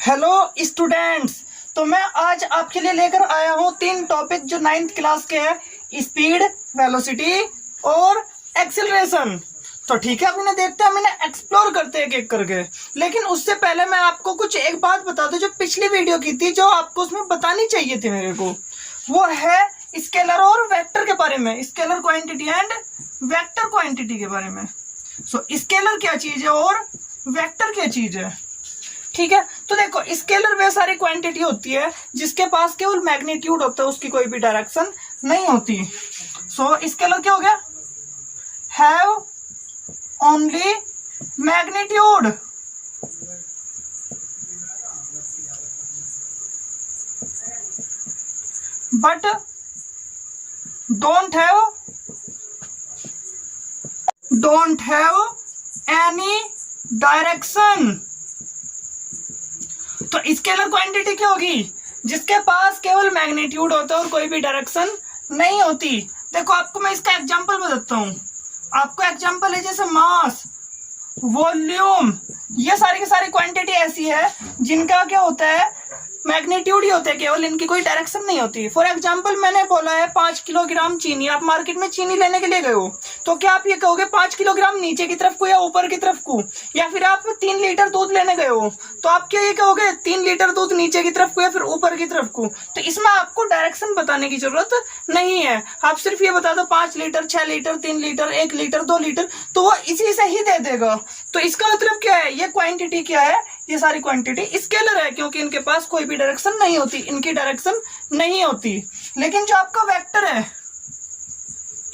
Hello students. तो मैं आज आपके लिए लेकर आया हूँ 3 टॉपिक जो 9th क्लास के हैं, स्पीड, वेलोसिटी और एक्सेलरेशन। तो ठीक है, अपने देखते हैं, मैंने एक्सप्लोर करते हैं एक एक करके। लेकिन उससे पहले मैं आपको कुछ एक बात बता दूं जो पिछली वीडियो की थी, जो आपको उसमें बतानी चाहिए थी मेरे को। वो है स्केलर और वेक्टर के बारे में, scalar quantity and vector quantity के बारे में। स्केलर क्या चीज है और वेक्टर क्या चीज है, ठीक है। तो देखो, स्केलर वे सारी क्वांटिटी होती है जिसके पास केवल मैग्नीट्यूड होता है, उसकी कोई भी डायरेक्शन नहीं होती। स्केलर क्या हो गया? Have only magnitude. But don't have any direction. तो स्केलर क्वांटिटी क्या होगी? जिसके पास केवल मैग्नीट्यूड होता है और कोई भी डायरेक्शन नहीं होती। देखो, आपको मैं इसका एग्जांपल बताता हूँ। आपको एग्जांपल है जैसे मास, वॉल्यूम, ये सारी की सारी क्वांटिटी ऐसी है जिनका क्या होता है, मैग्नीट्यूड ही होता है केवल, इनकी कोई डायरेक्शन नहीं होती। फॉर एग्जांपल मैंने बोला है 5 किलोग्राम चीनी। आप मार्केट में चीनी लेने के लिए गए हो, तो क्या आप ये कहोगे 5 किलोग्राम नीचे की तरफ को या ऊपर की तरफ को? या फिर आप 3 लीटर दूध लेने गए हो, तो आप क्या ये कहोगे 3 लीटर दूध नीचे की तरफ को या फिर ऊपर की तरफ को? तो इसमें आपको डायरेक्शन बताने की जरूरत नहीं है। आप सिर्फ ये बता दो 5 litre, 6 litre, 3 litre, 1 litre, 2 litre, तो वो इसी से ही दे देगा। तो इसका मतलब क्या है, ये क्वांटिटी क्या है, ये सारी क्वांटिटी स्केलर है, क्योंकि इनके पास कोई भी डायरेक्शन नहीं होती, इनकी डायरेक्शन नहीं होती। लेकिन जो आपका वेक्टर है,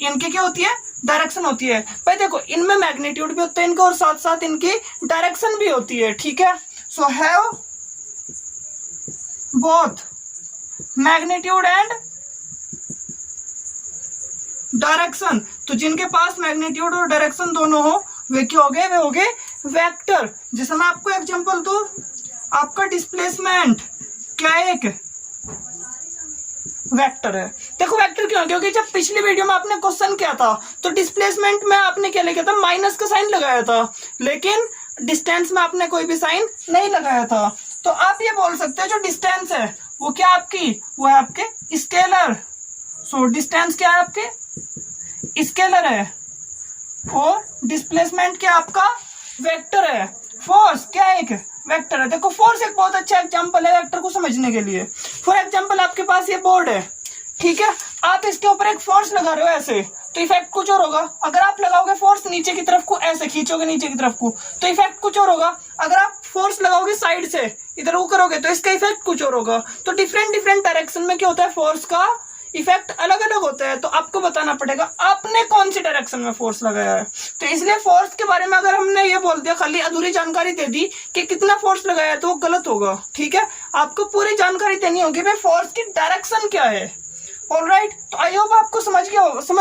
इनकी क्या होती है, डायरेक्शन होती है। भाई देखो, इनमें मैग्नीट्यूड भी होता है इनका, और साथ साथ इनकी डायरेक्शन भी होती है, ठीक है। So have both magnitude and direction. तो जिनके पास मैग्नीट्यूड और डायरेक्शन दोनों हो, वे क्या हो गए, वे हो गए वेक्टर। जैसे मैं आपको एग्जांपल दूं, आपका डिस्प्लेसमेंट क्या एक वेक्टर है। देखो वेक्टर क्यों? क्योंकि जब पिछली वीडियो में आपने क्वेश्चन किया था, तो डिस्प्लेसमेंट में आपने क्या लिखा था, माइनस का साइन लगाया था, लेकिन डिस्टेंस में आपने कोई भी साइन नहीं लगाया था। तो आप ये बोल सकते हो जो डिस्टेंस है वो क्या आपकी, वो है आपके स्केलर। सो डिस्टेंस क्या है, आपके स्केलर है, और डिस्प्लेसमेंट क्या आपका वेक्टर है। फोर्स क्या है, एक वेक्टर है। देखो, फोर्स एक बहुत अच्छा एग्जांपल है वेक्टर को समझने के लिए। फॉर एग्जांपल आपके पास ये बोर्ड है, ठीक है, आप इसके ऊपर एक फोर्स लगा रहे हो ऐसे, तो इफेक्ट कुछ और होगा। अगर आप लगाओगे फोर्स नीचे की तरफ को, ऐसे खींचोगे नीचे की तरफ को, तो इफेक्ट कुछ और होगा। अगर आप फोर्स लगाओगे साइड से इधर वो करोगे, तो इसका इफेक्ट कुछ और होगा। तो डिफरेंट डिफरेंट डायरेक्शन में क्या होता है, फोर्स का इफेक्ट अलग अलग होता है। तो आपको बताना पड़ेगा आपने कौन सी डायरेक्शन में फोर्स लगाया है। तो इसलिए फोर्स के बारे में अगर हमने ये बोल दिया, खाली अधूरी जानकारी दे दी कि कितना फोर्स लगाया है, तो वो गलत होगा, ठीक है। आपको पूरी जानकारी देनी होगी भाई फोर्स की डायरेक्शन क्या है। ऑलराइट, तो आई होप आपको समझ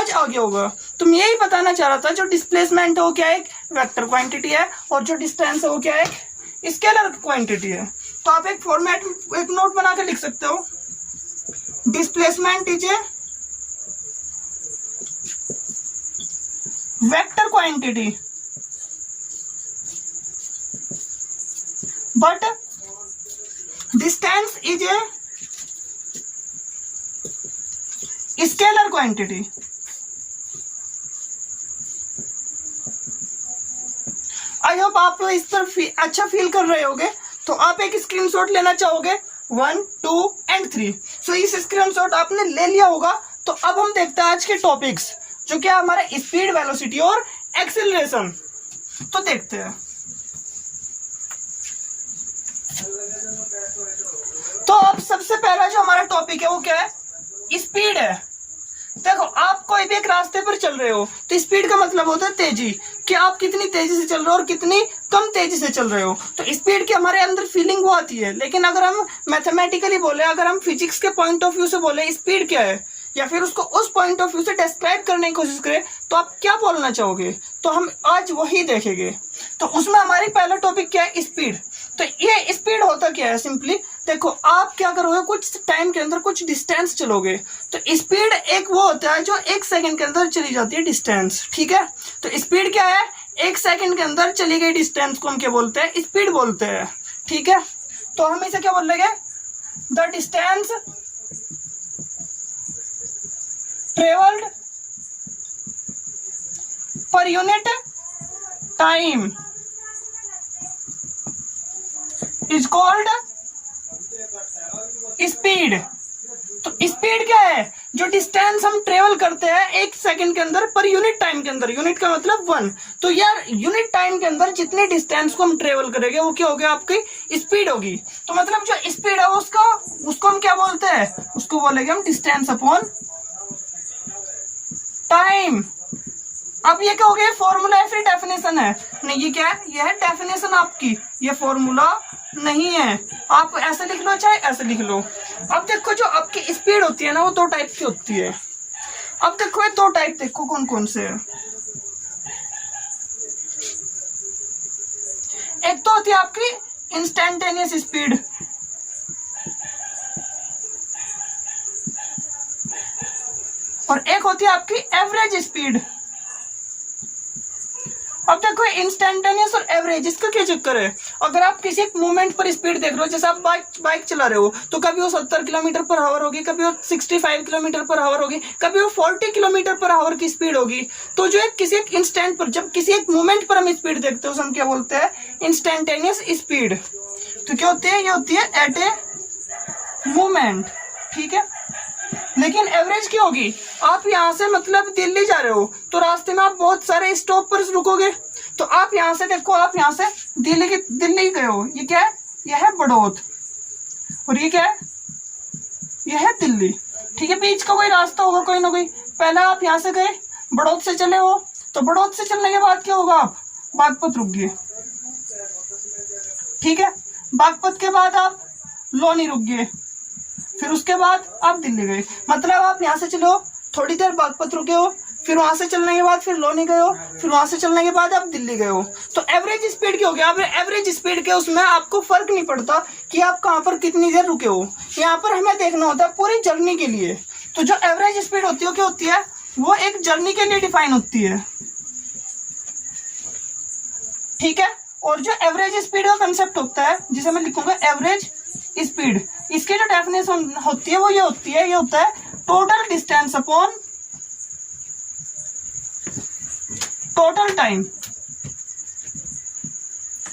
आ गया होगा। तो मैं यही बताना चाह रहा था, जो डिस्प्लेसमेंट है वो क्या है, एक वेक्टर क्वांटिटी है, और जो डिस्टेंस है वो क्या है, एक स्केलर क्वांटिटी है। तो आप एक फॉर्मेट, एक नोट बना के लिख सकते हो, displacement is a vector quantity but distance is a scalar quantity. I hope आप इस पर अच्छा फील कर रहे होगे। तो आप एक स्क्रीनशॉट लेना चाहोगे 1, 2 एंड 3। सो इस स्क्रीनशॉट आपने ले लिया होगा। तो अब हम देखते हैं आज के टॉपिक्स, जो क्या हमारे स्पीड, वेलोसिटी और एक्सेलरेशन। तो देखते हैं। तो अब सबसे पहला जो हमारा टॉपिक है वो क्या है, स्पीड है। देखो, आप कोई भी एक रास्ते पर चल रहे हो, तो स्पीड का मतलब होता है तेजी, कि आप कितनी तेजी से चल रहे हो और कितनी कम तेजी से चल रहे हो। तो स्पीड की हमारे अंदर फीलिंग वो आती है। लेकिन अगर हम मैथमेटिकली बोले, अगर हम फिजिक्स के पॉइंट ऑफ व्यू से बोले स्पीड क्या है, या फिर उसको उस पॉइंट ऑफ व्यू से डिस्क्राइब करने की कोशिश करें, तो आप क्या बोलना चाहोगे? तो हम आज वही देखेंगे। तो उसमें हमारी पहला टॉपिक क्या है, स्पीड। तो ये स्पीड होता क्या है, सिंपली देखो, आप क्या करोगे, कुछ टाइम के अंदर कुछ डिस्टेंस चलोगे, तो स्पीड एक वो होता है जो 1 सेकंड के अंदर चली जाती है डिस्टेंस, ठीक है। तो स्पीड क्या है, 1 सेकंड के अंदर चली गई डिस्टेंस को हम क्या बोलते हैं, स्पीड बोलते हैं, ठीक है। तो हम इसे क्या बोलेंगे, द डिस्टेंस ट्रेवल्ड पर unit time is called speed. तो स्पीड क्या है, जो डिस्टेंस हम ट्रेवल करते हैं 1 सेकंड के अंदर पर यूनिट टाइम के अंदर, यूनिट का मतलब 1। तो यार यूनिट टाइम के अंदर जितने डिस्टेंस को हम ट्रेवल करेंगे वो क्या होगा, आपकी स्पीड होगी। तो मतलब जो स्पीड है उसको हम क्या बोलते हैं, उसको बोलेंगे हम डिस्टेंस अपॉन टाइम। अब ये क्या हो गया, फॉर्मूला है फिर डेफिनेशन है? नहीं, ये क्या है, ये है डेफिनेशन आपकी, ये फॉर्मूला नहीं है। आप ऐसे लिख लो चाहे ऐसे लिख लो। अब देखो जो आपकी स्पीड होती है ना, वो 2 टाइप की होती है। अब देखो ये 2 टाइप देखो कौन कौन से है। एक तो होती है आपकी इंस्टेंटेनियस स्पीड, और एक होती है आपकी एवरेज स्पीड। अब देखो इंस्टेंटेनियस और एवरेज, इसका क्या चक्कर है, अगर आप किसी एक मूवमेंट पर स्पीड देख रहे हो, जैसे आप बाइक चला रहे हो, तो कभी वो 70 किलोमीटर पर आवर होगी, कभी वो 65 किलोमीटर पर आवर होगी, कभी वो 40 किलोमीटर पर आवर की स्पीड होगी। तो जो किसी एक इंस्टेंट पर, जब किसी एक मूवमेंट पर हम स्पीड देखते हैं, उसे हम क्या बोलते हैं, इंस्टेंटेनियस स्पीड। तो क्या होती है, ये होती है एट ए मूवमेंट, ठीक है। लेकिन एवरेज क्या होगी, आप यहाँ से मतलब दिल्ली जा रहे हो, तो रास्ते में आप बहुत सारे स्टॉप पर रुकोगे। तो आप यहाँ से देखो, आप यहाँ से दिल्ली गए हो, ये क्या है, यह है बड़ौद, और ये क्या है, यह है दिल्ली, ठीक है। बीच का कोई रास्ता होगा कोई ना कोई। पहले आप यहाँ से गए, बड़ौद से चले हो, तो बड़ौद से चलने के बाद क्या होगा, आप बागपत रुक गए, ठीक है। बागपत के बाद आप लोनी रुक गए, फिर उसके बाद आप दिल्ली गए। मतलब आप यहाँ से चले हो, थोड़ी देर बागपत रुके हो, फिर वहां से चलने के बाद फिर लोनी गए हो, फिर वहां से चलने के बाद आप दिल्ली गए हो। तो एवरेज स्पीड क्या हो गया, आप एवरेज स्पीड के उसमें आपको फर्क नहीं पड़ता कि आप कहाँ पर कितनी देर रुके हो। यहाँ पर हमें देखना होता है पूरी जर्नी के लिए। तो जो एवरेज स्पीड होती है क्या होती है, वो एक जर्नी के लिए डिफाइन होती है, ठीक है। और जो एवरेज स्पीड का कंसेप्ट होता है, जिसे मैं लिखूंगा एवरेज स्पीड, इसकी जो डेफिनेशन होती है वो ये होती है, ये होता है total distance upon total time.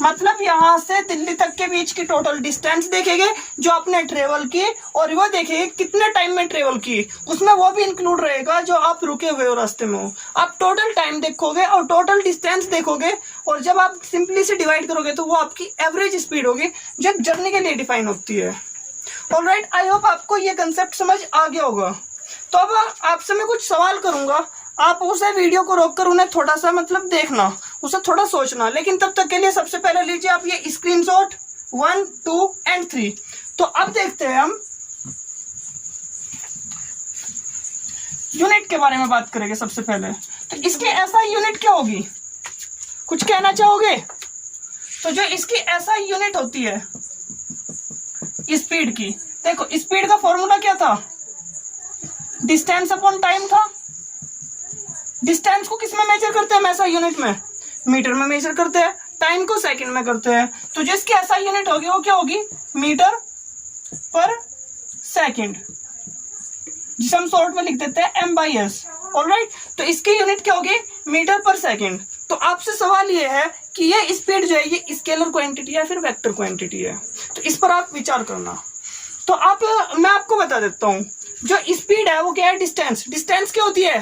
मतलब यहां से दिल्ली तक के बीच की टोटल डिस्टेंस देखेंगे जो आपने ट्रेवल की, और वो देखेंगे कितने टाइम में ट्रेवल की, उसमें वो भी इंक्लूड रहेगा जो आप रुके हुए हो रास्ते में हो। आप टोटल टाइम देखोगे और टोटल डिस्टेंस देखोगे, और जब आप सिंपली से डिवाइड करोगे तो वो आपकी एवरेज स्पीड होगी जो जर्नी के लिए डिफाइन होती है। ऑलराइट, आई होप आपको ये कंसेप्ट समझ आ गया होगा। तो अब आपसे मैं कुछ सवाल करूंगा, आप उसे वीडियो को रोककर उन्हें थोड़ा सा मतलब देखना, उसे थोड़ा सोचना। लेकिन तब तक के लिए सबसे पहले लीजिए आप ये स्क्रीनशॉट 1, 2 and 3। तो अब देखते हैं हम यूनिट के बारे में बात करेंगे सबसे पहले। तो इसकी ऐसा यूनिट क्या होगी, कुछ कहना चाहोगे? तो जो इसकी ऐसा यूनिट होती है स्पीड की, देखो स्पीड का फॉर्मूला क्या था, डिस्टेंस अपॉन टाइम था। डिस्टेंस को किस में मेजर करते हैं, ऐसा यूनिट में, मीटर में मेजर करते हैं। टाइम को सेकंड में करते हैं। तो जिसकी ऐसा यूनिट होगी वो क्या होगी, मीटर पर सेकंड, जिसे हम शॉर्ट में लिख देते हैं M/S। ऑलराइट, तो इसकी यूनिट क्या होगी, मीटर पर सेकंड। तो आपसे सवाल ये है कि ये स्पीड जो है ये स्केलर क्वांटिटी है फिर वेक्टर क्वांटिटी है, तो इस पर आप विचार करना। तो मैं आपको बता देता हूँ, जो स्पीड है वो क्या है, डिस्टेंस। डिस्टेंस क्या होती है,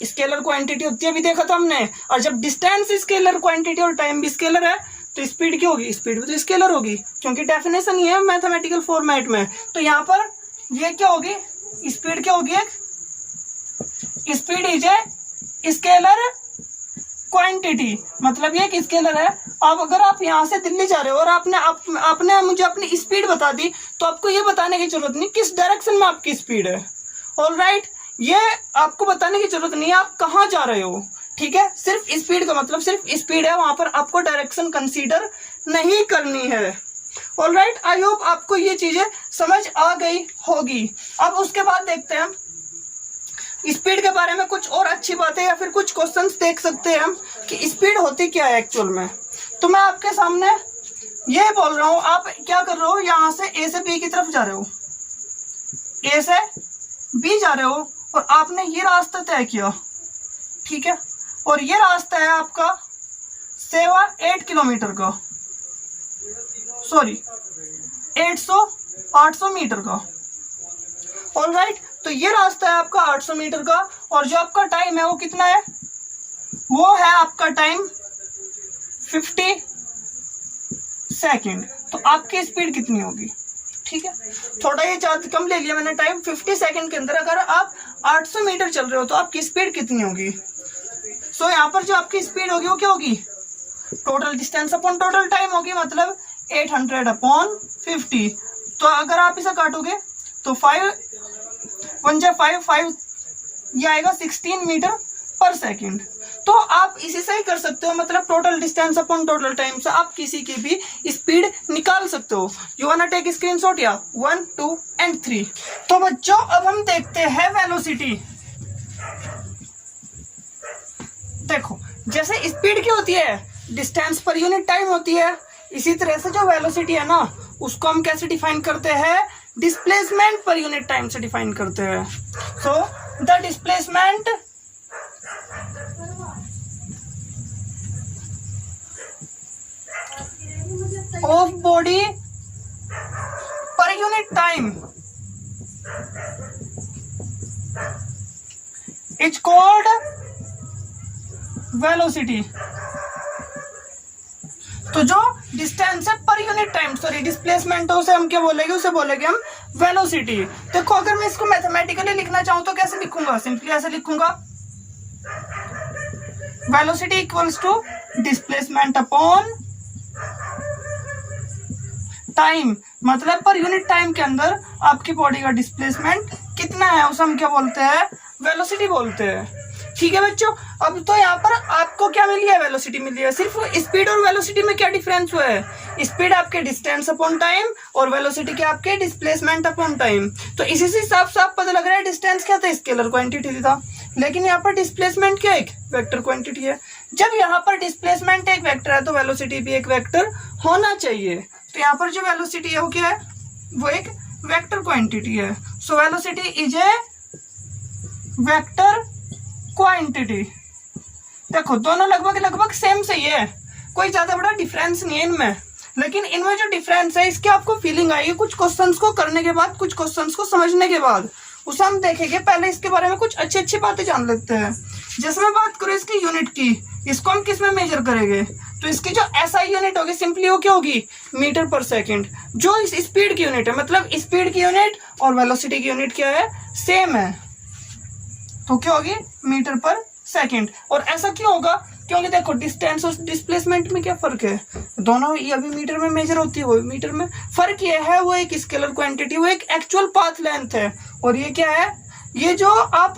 स्केलर क्वांटिटी होती है, अभी देखा था हमने। और जब डिस्टेंस स्केलर क्वांटिटी और टाइम भी स्केलर है तो स्पीड क्या होगी, स्पीड भी तो स्केलर होगी, क्योंकि डेफिनेशन ही है मैथमेटिकल फॉर्मेट में। तो यहाँ पर ये क्या होगी, स्पीड क्या होगी, एक speed is a scalar quantity, मतलब ये एक स्केलर है। अब अगर आप यहाँ से दिल्ली जा रहे हो और आपने मुझे अपनी स्पीड बता दी, तो आपको ये बताने की जरूरत नहीं किस डायरेक्शन में आपकी स्पीड है। ऑलराइट, ये आपको बताने की जरूरत नहीं है आप कहाँ जा रहे हो, ठीक है। सिर्फ स्पीड का मतलब सिर्फ स्पीड है, वहां पर आपको डायरेक्शन कंसीडर नहीं करनी है। ऑलराइट, आई होप आपको ये चीजें समझ आ गई होगी। अब उसके बाद देखते हैं हम स्पीड के बारे में कुछ और अच्छी बातें या फिर कुछ क्वेश्चंस देख सकते हैं हम कि स्पीड होती क्या है एक्चुअल में। तो मैं आपके सामने ये बोल रहा हूं, आप क्या कर रहे हो, यहां से ए से बी की तरफ जा रहे हो, ए से बी जा रहे हो, और आपने ये रास्ता तय किया, ठीक है, और ये रास्ता है आपका 8 किलोमीटर का, सॉरी 800 मीटर का। ऑलराइट, तो ये रास्ता है आपका 800 मीटर का, और जो आपका टाइम है वो कितना है, वो है आपका टाइम 50 सेकेंड। तो आपकी स्पीड कितनी होगी, ठीक है, थोड़ा ये ज्यादा कम ले लिया मैंने टाइम। 50 सेकेंड के अंदर अगर आप 800 मीटर चल रहे हो तो आपकी स्पीड कितनी होगी। सो यहाँ पर जो आपकी स्पीड होगी वो क्या होगी, total distance upon total time होगी, मतलब 800 अपॉन 50। तो अगर आप इसे काटोगे तो 5 ये आएगा 16 मीटर पर सेकेंड। तो आप इसी से ही कर सकते हो, मतलब total distance upon total time से आप किसी की भी स्पीड निकाल सकते हो। यू वांना टेक स्क्रीनशॉट, या 1 2 एंड 3। तो बच्चों अब हम देखते हैं वेलोसिटी। देखो जैसे स्पीड क्या होती है, डिस्टेंस पर यूनिट टाइम होती है, इसी तरह से जो वेलोसिटी है ना उसको हम कैसे डिफाइन करते हैं, डिस्प्लेसमेंट पर यूनिट टाइम से डिफाइन करते हैं। So the displacement of body पर unit time is called velocity. तो जो डिस्टेंस है पर यूनिट टाइम, सॉरी डिस्प्लेसमेंट, उसे हम क्या बोलेंगे, उसे बोलेंगे हम वेलोसिटी। देखो अगर मैं इसको मैथमेटिकली लिखना चाहूं तो कैसे लिखूंगा, सिंपली ऐसे लिखूंगा, velocity equals to displacement upon time, मतलब पर यूनिट टाइम के अंदर आपकी बॉडी का डिस्प्लेसमेंट कितना है उसे हम क्या बोलते हैं, वेलोसिटी बोलते हैं। ठीक है बच्चों, अब तो यहाँ पर आपको क्या मिली है, वेलोसिटी मिली है। सिर्फ स्पीड और वेलोसिटी में क्या डिफरेंस हुआ है, स्पीड आपके डिस्टेंस अपॉन टाइम और वेलोसिटी के आपके डिस्प्लेसमेंट अपॉन टाइम। तो इसी से साफ साफ पता लग रहा है डिस्टेंस क्या था, स्केलर क्वांटिटी था, लेकिन यहाँ पर डिस्प्लेसमेंट क्या एक वेक्टर क्वांटिटी है। जब यहाँ पर डिस्प्लेसमेंट एक वेक्टर है तो वेलोसिटी भी एक वेक्टर होना चाहिए। तो यहाँ पर जो वेलोसिटी है वो क्या है, वो एक वेक्टर क्वांटिटी है। So velocity is a vector quantity. देखो दोनों लगभग सेम सही है, कोई ज्यादा बड़ा डिफरेंस नहीं है इनमें, लेकिन इनमें जो डिफरेंस है इसकी आपको फीलिंग आएगी कुछ क्वेश्चंस को करने के बाद, कुछ क्वेश्चंस को समझने के बाद। उसे हम देखेंगे, पहले इसके बारे में कुछ अच्छी अच्छी बातें जान लेते हैं। जैसे मैं बात करूँ इसकी यूनिट की, इसको हम किस में मेजर करेंगे, तो इसकी जो एसआई यूनिट होगी सिंपली वो क्या होगी, मीटर पर सेकेंड। जो इस स्पीड की यूनिट है, मतलब स्पीड की यूनिट और वेलोसिटी की यूनिट क्या है, सेम है, तो क्या होगी, मीटर पर सेकेंड। और ऐसा क्यों होगा, क्योंकि देखो डिस्टेंस और डिस्प्लेसमेंट में क्या फर्क है, दोनों ये अभी मीटर में मेजर होती है, वो मीटर में। फर्क ये है, वो एक स्केलर क्वांटिटी, वो एक एक्चुअल पाथ लेंथ है, और ये क्या है, ये जो आप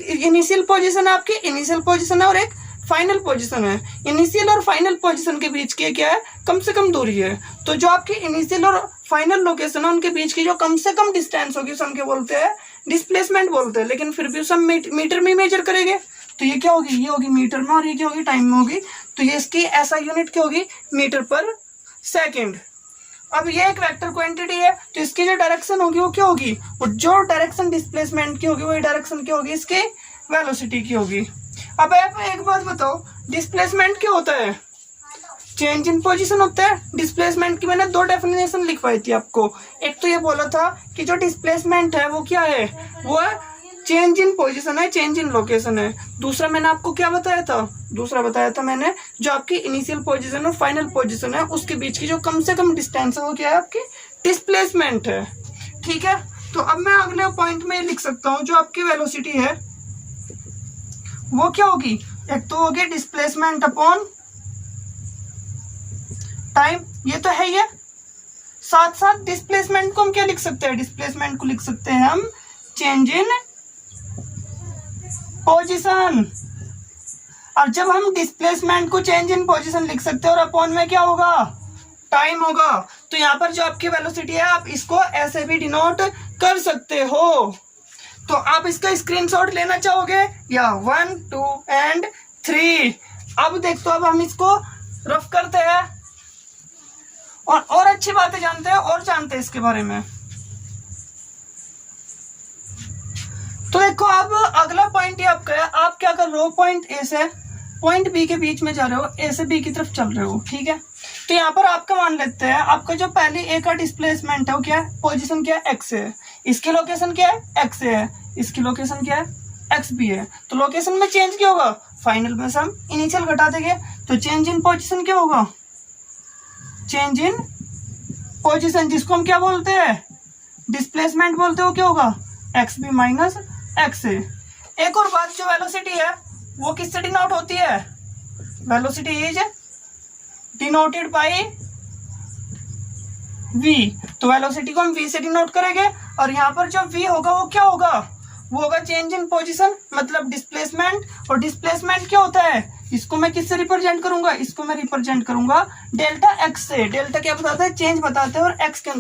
इनिशियल पोजीशन है, आपकी इनिशियल पोजीशन है और एक फाइनल पोजीशन है। इनिशियल और फाइनल पोजीशन के बीच की क्या है, कम से कम दूरी है। तो जो आपकी इनिशियल और फाइनल लोकेशन है उनके बीच की जो कम से कम डिस्टेंस होगी उसे हम क्या बोलते हैं, डिस्प्लेसमेंट बोलते हैं। लेकिन फिर भी उसे हम मीटर में मेजर करेंगे, तो ये क्या होगी, ये होगी मीटर में, और ये क्या होगी, टाइम में होगी। तो ये इसकी ऐसा यूनिट क्या होगी, मीटर पर सेकेंड। अब ये एक वेक्टर क्वांटिटी है, तो इसकी जो डायरेक्शन होगी वो क्या होगी, और जो डायरेक्शन डिस्प्लेसमेंट की होगी वही डायरेक्शन क्या होगी, इसके वेलोसिटी की होगी। अब आप एक बात बताओ, डिस्प्लेसमेंट क्या होता है, चेंज इन पोजीशन होता है। डिस्प्लेसमेंट की मैंने दो डेफिनेशन लिखवाई थी आपको, एक तो ये बोला था कि जो डिस्प्लेसमेंट है वो क्या है, वो चेंज इन पोजीशन है, चेंज इन लोकेशन है। दूसरा मैंने आपको क्या बताया था, दूसरा बताया था मैंने जो आपकी इनिशियल पोजीशन और फाइनल पोजीशन है उसके बीच की जो कम से कम डिस्टेंस है वो क्या है, आपकी डिस्प्लेसमेंट है। ठीक है, तो अब मैं अगले पॉइंट में लिख सकता हूँ, जो आपकी वेलोसिटी है वो क्या होगी, एक तो होगी डिस्प्लेसमेंट अपॉन टाइम, ये तो है, ये साथ साथ डिस्प्लेसमेंट को हम क्या लिख सकते हैं, डिस्प्लेसमेंट को लिख सकते हैं हम चेंज इन पोजीशन। और जब हम डिस्प्लेसमेंट को चेंज इन पोजीशन लिख सकते हैं और अपॉन में क्या होगा, टाइम होगा, तो यहाँ पर जो आपकी वेलोसिटी है आप इसको ऐसे भी डिनोट कर सकते हो। तो आप इसका स्क्रीनशॉट लेना चाहोगे, या 1 2 एंड 3। अब देखो, अब हम इसको रफ करते हैं। और अच्छी बातें जानते हैं और जानते हैं इसके बारे में। तो देखो अब अगला पॉइंट ये आपका है, आप क्या कर रहे हो, पॉइंट ए से पॉइंट बी के बीच में जा रहे हो, ए से बी की तरफ चल रहे हो, ठीक है। तो यहाँ पर आपका मान लेते हैं आपका जो पहले ए का डिस्प्लेसमेंट है वो क्या है, पोजीशन क्या है, एक्स है, इसकी लोकेशन क्या है, एक्स है, इसकी लोकेशन क्या है, एक्स भी है। तो लोकेशन में चेंज क्या होगा, फाइनल में से हम इनिशियल घटा देंगे, तो चेंज इन पोजीशन क्या होगा, चेंज इन पोजीशन, जिसको हम क्या बोलते हैं, डिस्प्लेसमेंट बोलते हो, क्या होगा, एक्स बी माइनस एक्स है। एक और बात, जो वेलोसिटी है वो किससे डिनोट होती है, velocity is denoted bye v, तो वेलोसिटी को हम v से डिनोट करेंगे, और यहाँ पर जो v होगा वो क्या होगा, वो होगा चेंज इन पोजीशन, मतलब डिस्प्लेसमेंट। और डिस्प्लेसमेंट क्या होता है, इसको मैं किससे रिप्रेजेंट करूंगा, इसको मैं रिप्रेजेंट करूंगा डेल्टा एक्स से। डेल्टा क्या बताता है, चेंज बताते हैं, और एक्स के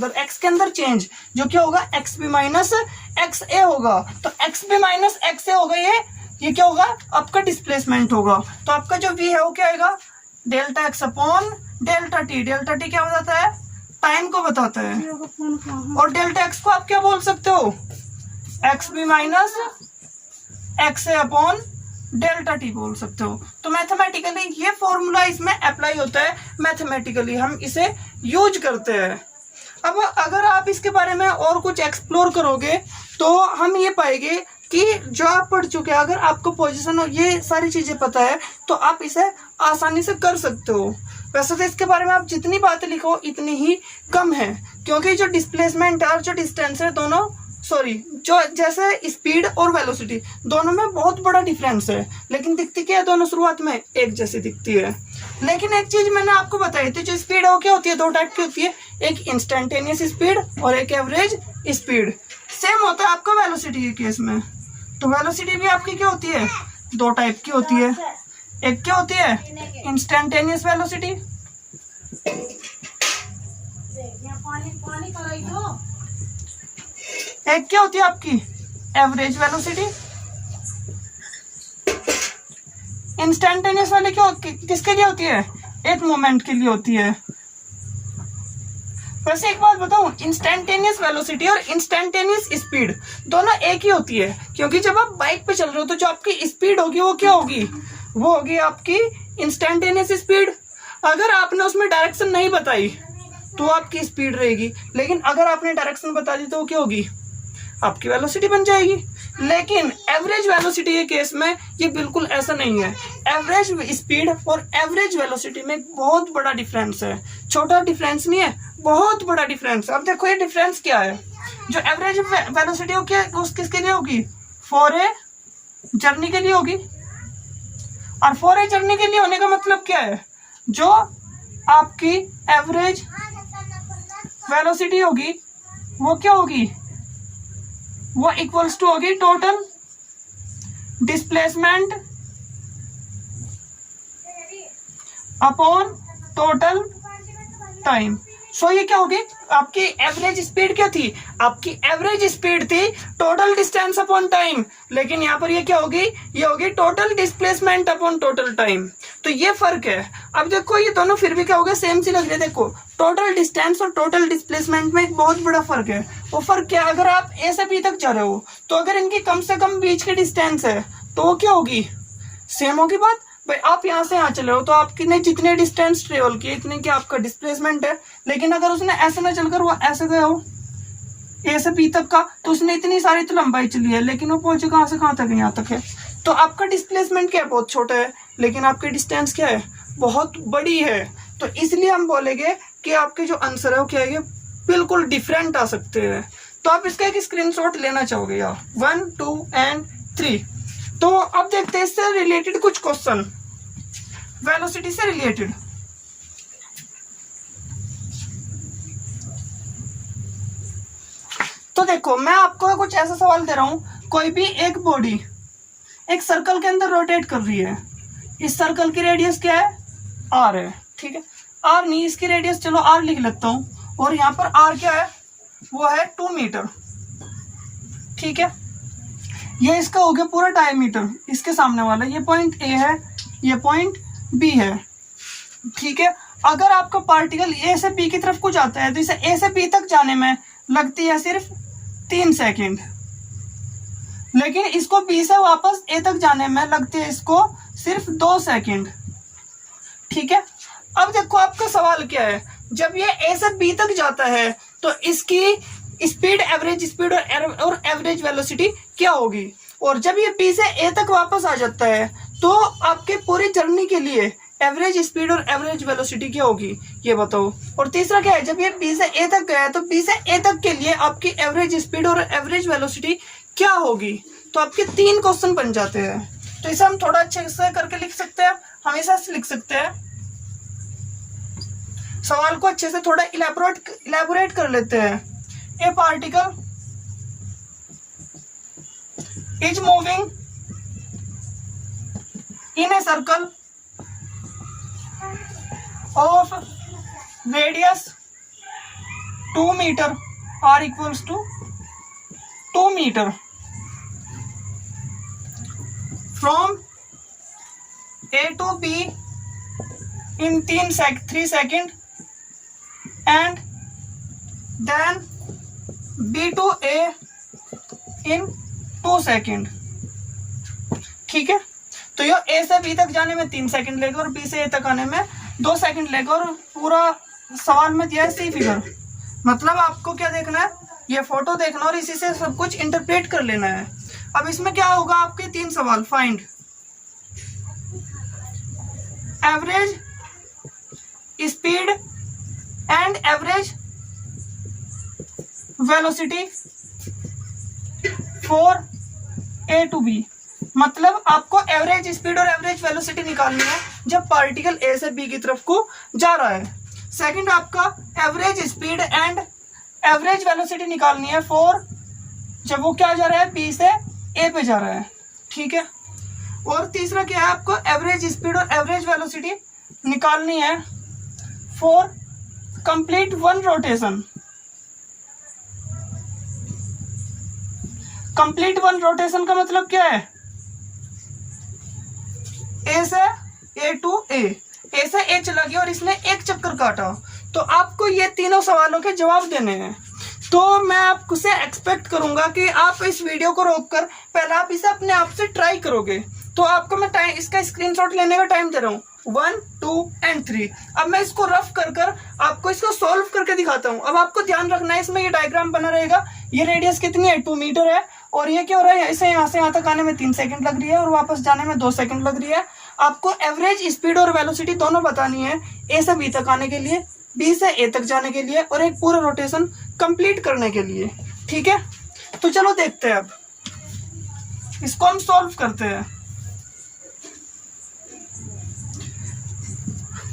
अंदर चेंज जो क्या होगा, एक्स बी माइनस एक्स ए होगा। तो एक्स बी माइनस एक्स ए होगा, ये क्या होगा, आपका डिस्प्लेसमेंट होगा। तो आपका जो v है वो क्या आएगा, delta x upon delta T. Delta T क्या बताता है, टाइम को बताता है, और डेल्टा एक्स को आप क्या बोल सकते हो, एक्स बी माइनस एक्स ए अपॉन डेल्टा टी बोल सकते हो। तो मैथमेटिकली ये फॉर्मूला इसमें अप्लाई होता है, मैथमेटिकली हम इसे यूज करते हैं। अब अगर आप इसके बारे में और कुछ एक्सप्लोर करोगे तो हम ये पाएंगे कि जो आप पढ़ चुके हैं, अगर आपको पोजीशन और ये सारी चीजें पता है तो आप इसे आसानी से कर सकते हो। वैसे तो इसके बारे में आप जितनी बातें लिखो इतनी ही कम है, क्योंकि जो डिस्प्लेसमेंट और जो डिस्टेंस है दोनों, जो जैसे स्पीड और वेलोसिटी दोनों में बहुत बड़ा डिफरेंस है, लेकिन दिखती क्या है, दोनों शुरुआत में एक जैसी दिखती है। लेकिन एक चीज मैंने आपको बताई थी, जो स्पीड है वो क्या होती है, दो टाइप की होती है, एक इंस्टेंटेनियस स्पीड और एक एवरेज स्पीड। सेम होता है आपका वेलोसिटी के केस में। तो वेलोसिटी भी आपकी क्या होती है, दो टाइप की होती है, एक क्या होती है, इंस्टेंटेनियस वेलोसिटी, एक क्या होती है आपकी एवरेज वेलोसिटी। इंस्टेंटेनियस वाली क्या किसके लिए होती है, एक मोमेंट के लिए होती है। वैसे एक बात बताऊं, इंस्टेंटेनियस वेलोसिटी और इंस्टेंटेनियस स्पीड दोनों एक ही होती है, क्योंकि जब आप बाइक पे चल रहे हो तो जो आपकी स्पीड होगी वो क्या होगी, वो होगी आपकी इंस्टेंटेनियस स्पीड। अगर आपने उसमें डायरेक्शन नहीं बताई तो आपकी स्पीड रहेगी, लेकिन अगर आपने डायरेक्शन बता दी तो क्या होगी, आपकी वेलोसिटी बन जाएगी। लेकिन एवरेज वेलोसिटी के केस में ये बिल्कुल ऐसा नहीं है। एवरेज स्पीड और एवरेज वेलोसिटी में बहुत बड़ा डिफरेंस है, छोटा डिफरेंस नहीं है, बहुत बड़ा डिफरेंस। अब देखो ये डिफरेंस क्या है, जो एवरेज वेलोसिटी हो क्या उस किसके लिए होगी, फॉर ए जर्नी के लिए होगी। और फॉर ए जर्नी के लिए होने का मतलब क्या है, जो आपकी एवरेज वेलोसिटी होगी वो क्या होगी, वो इक्वल्स टू होगी total displacement upon total time. So ये क्या होगी, आपकी एवरेज स्पीड क्या थी, आपकी एवरेज स्पीड थी टोटल डिस्टेंस अपॉन टाइम, लेकिन यहाँ पर ये क्या होगी, ये होगी total displacement upon total time. तो ये फर्क है। अब देखो ये दोनों फिर भी क्या हो गया, सेम सी लग रही है। देखो टोटल डिस्टेंस और टोटल डिस्प्लेसमेंट में एक बहुत बड़ा फर्क है। वो फर्क क्या, अगर आप ए से बी तक जा रहे हो तो अगर इनकी कम से कम बीच की डिस्टेंस है तो वो क्या होगी, सेम होगी बात। भाई आप यहाँ से यहाँ चले हो तो आपने जितने डिस्टेंस ट्रेवल किए इतने की आपका डिस्प्लेसमेंट है, लेकिन अगर उसने ऐसे ना चलकर वो ऐसे गया हो ए से बी तक का तो उसने इतनी सारी तो लंबाई चली है, लेकिन वो पहुंचे कहाँ से कहाँ तक, यहाँ तक है। तो आपका डिस्प्लेसमेंट क्या है, बहुत छोटा है, लेकिन आपकी डिस्टेंस क्या है, बहुत बड़ी है। तो इसलिए हम बोलेंगे कि आपके जो आंसर है वो क्या है, बिल्कुल डिफरेंट आ सकते हैं। तो आप इसका एक स्क्रीनशॉट लेना चाहोगे यार, 1, 2 and 3। तो अब देखते हैं इससे रिलेटेड कुछ क्वेश्चन, वेलोसिटी से रिलेटेड। तो देखो मैं आपको कुछ ऐसा सवाल दे रहा हूं, कोई भी एक बॉडी एक सर्कल के अंदर रोटेट कर रही है, इस सर्कल की रेडियस क्या है, आर है, ठीक है। आर नहीं, इसकी रेडियस चलो आर लिख लेता हूं, और यहाँ पर आर क्या है, वो है 2 मीटर, ठीक है। ये इसका हो गया पूरा डायमीटर, इसके सामने वाला, ये पॉइंट ए है, ये पॉइंट बी है, ठीक है। अगर आपका पार्टिकल ए से बी की तरफ को जाता है तो इसे ए से बी तक जाने में लगती है सिर्फ 3 सेकंड, लेकिन इसको बी से वापस ए तक जाने में लगती है इसको सिर्फ 2 सेकंड। ठीक है, अब देखो आपका सवाल क्या है, जब ये ए से बी तक जाता है तो इसकी स्पीड, एवरेज स्पीड और एवरेज वेलोसिटी क्या होगी, और जब ये बी से ए तक वापस आ जाता है तो आपके पूरी जर्नी के लिए एवरेज स्पीड और एवरेज वेलोसिटी क्या होगी, ये बताओ। और तीसरा क्या है, जब ये बी से ए तक गया है तो बी से ए तक के लिए आपकी एवरेज स्पीड और एवरेज वेलोसिटी क्या होगी। तो आपके 3 क्वेश्चन बन जाते हैं। तो इसे हम थोड़ा अच्छे से करके लिख सकते हैं, हमेशा से लिख सकते हैं। सवाल को अच्छे से थोड़ा इलेबोरेट कर लेते हैं। ए particle is moving in a circle of radius 2 meter r equals to 2 meter from A to B in 3 second and then B to A in 2 second। ठीक है, तो ये ए से बी तक जाने में 3 सेकंड लेगा और बी से ए तक आने में 2 सेकंड लेगा, और पूरा सवाल में दिया है सी फिगर। मतलब आपको क्या देखना है, ये फोटो देखना और इसी से सब कुछ इंटरप्रेट कर लेना है। अब इसमें क्या होगा, आपके 3 सवाल, find average speed and average velocity for A to B. मतलब आपको एवरेज स्पीड और एवरेज वेलोसिटी निकालनी है जब पार्टिकल ए से बी की तरफ को जा रहा है। सेकंड, आपका average speed and average velocity निकालनी है फॉर जब वो क्या जा रहा है, बी से ए पे जा रहा है। ठीक है, और तीसरा क्या है, आपको एवरेज स्पीड और एवरेज वेलोसिटी निकालनी है for complete 1 rotation. Complete 1 rotation का मतलब क्या है, ए से ए टू ए से ए चला गया और इसने 1 चक्कर काटा। तो आपको ये तीनों सवालों के जवाब देने हैं। तो मैं आपसे एक्सपेक्ट करूंगा कि आप इस वीडियो को रोककर पहले आप इसे अपने आप से ट्राई करोगे। तो आपको मैं टाइम, इसका स्क्रीनशॉट लेने का टाइम दे रहा हूँ, 1, 2 एंड 3। अब मैं इसको रफ कर आपको इसको सॉल्व करके दिखाता हूँ। अब आपको ध्यान रखना है, इसमें ये डायग्राम बना रहेगा। ये रेडियस कितनी है, 2 मीटर है, और ये क्या हो रहा है, इसे यहाँ से यहाँ तक आने में 3 सेकंड लग रही है और वापस जाने में 2 सेकंड लग रही है। आपको एवरेज स्पीड और वेलोसिटी दोनों बतानी है, ए से बी तक आने के लिए, बी से ए तक जाने के लिए, और एक पूरा रोटेशन कंप्लीट करने के लिए। ठीक है, तो चलो देखते हैं, अब इसको हम सॉल्व करते हैं।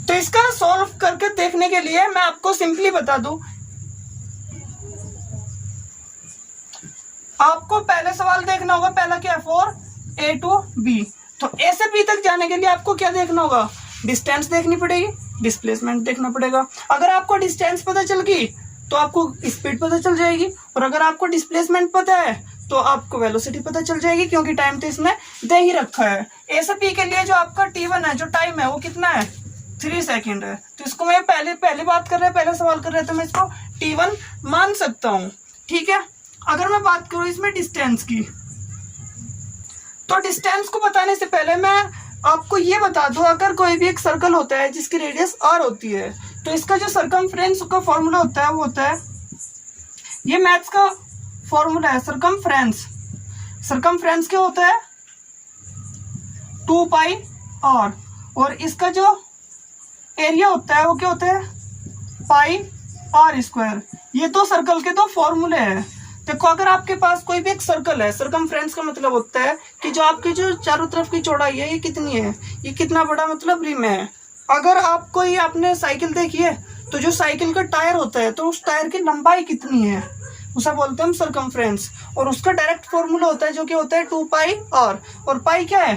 तो इसका सॉल्व करके देखने के लिए मैं आपको सिंपली बता दूं, आपको पहले सवाल देखना होगा, पहला क्या है, फॉर ए टू बी। तो ए से बी तक जाने के लिए आपको क्या देखना होगा, डिस्टेंस देखनी पड़ेगी, डिस्प्लेसमेंट देखना पड़ेगा। अगर आपको डिस्टेंस पता चल गई तो आपको स्पीड पता चल जाएगी, और अगर आपको डिस्प्लेसमेंट पता है तो आपको वेलोसिटी पता चल जाएगी, क्योंकि टाइम तो इसमें दे ही रखा है। ए से बी के लिए जो आपका T1 है, जो टाइम है, वो कितना है, 3 सेकंड है। तो इसको मैं पहली बात कर रहे हैं, पहले सवाल कर रहे हैं, तो मैं इसको T1 मान सकता हूँ। ठीक है, अगर मैं बात करूँ इसमें डिस्टेंस की, तो डिस्टेंस को बताने से पहले मैं आपको ये बता दूं, अगर कोई भी एक सर्कल होता है जिसकी रेडियस r होती है, तो इसका जो सरकमफ्रेंस का फॉर्मूला होता है वो होता है, ये मैथ्स का फॉर्मूला है, सरकमफ्रेंस। सरकमफ्रेंस क्या होता है, 2 पाई r, और इसका जो एरिया होता है वो क्या होता है, पाई r स्क्वायर। ये दो सर्कल के 2 फॉर्मूले हैं। देखो, अगर आपके पास कोई भी एक सर्कल है, सरकमफ्रेंस का मतलब होता है कि जो आपकी जो चारों तरफ की चौड़ाई है, ये कितनी है, ये कितना बड़ा मतलब रिम है। अगर आपको ये आपने साइकिल देखी है, तो जो साइकिल का टायर होता है, तो उस टायर की लंबाई कितनी है, उसे बोलते हैं हम सरकमफ्रेंस, और उसका डायरेक्ट फॉर्मूला होता है जो कि होता है 2 पाई r। और पाई क्या है,